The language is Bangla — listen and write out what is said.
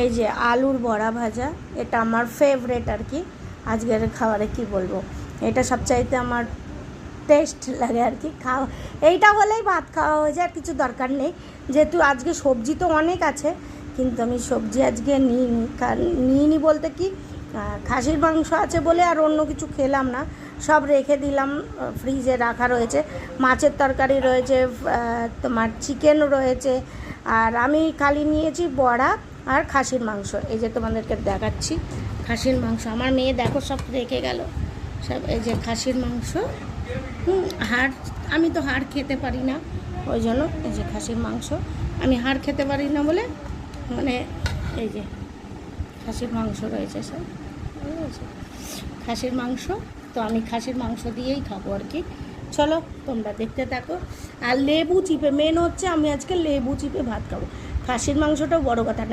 এই যে আলুর বড়া ভাজা, এটা আমার ফেভারেট আর কি আজকের খাবারে। কি বলবো, এটা সবচাইতে আমার টেস্ট লাগে আর কি। খাওয়া এইটা হলেই ভাত খাওয়া হয়ে যায়, আর কিছু দরকার নেই। যেহেতু আজকে সবজি তো অনেক আছে, কিন্তু আমি সবজি আজকে নিইনি বলতে কি, খাসির মাংস আছে বলে আর অন্য কিছু খেলাম না, সব রেখে দিলাম, ফ্রিজে রাখা রয়েছে। মাছের তরকারি রয়েছে, তোমার চিকেন রয়েছে, আর আমি খালি নিয়েছি বড়া আর খাসির মাংস। এই যে তোমাদেরকে দেখাচ্ছি খাসির মাংস, আমার মেয়ে দেখো সব রেখে গেল সব। এই যে খাসির মাংস, হাড়, আমি তো হাড় খেতে পারি না, ওই জন্য এই যে খাসির মাংস, আমি হাড় খেতে পারি না বলে মানে এই যে খাসির মাংস রয়েছে সব, ঠিক আছে, খাসির মাংস। তো আমি খাসির মাংস দিয়েই খাবো আর কি। চলো তোমরা দেখতে থাকো। আর লেবু চিপে, মেন হচ্ছে আমি আজকে লেবু চিপে ভাত খাবো। খাসির মাংসটাও বড় কথা না।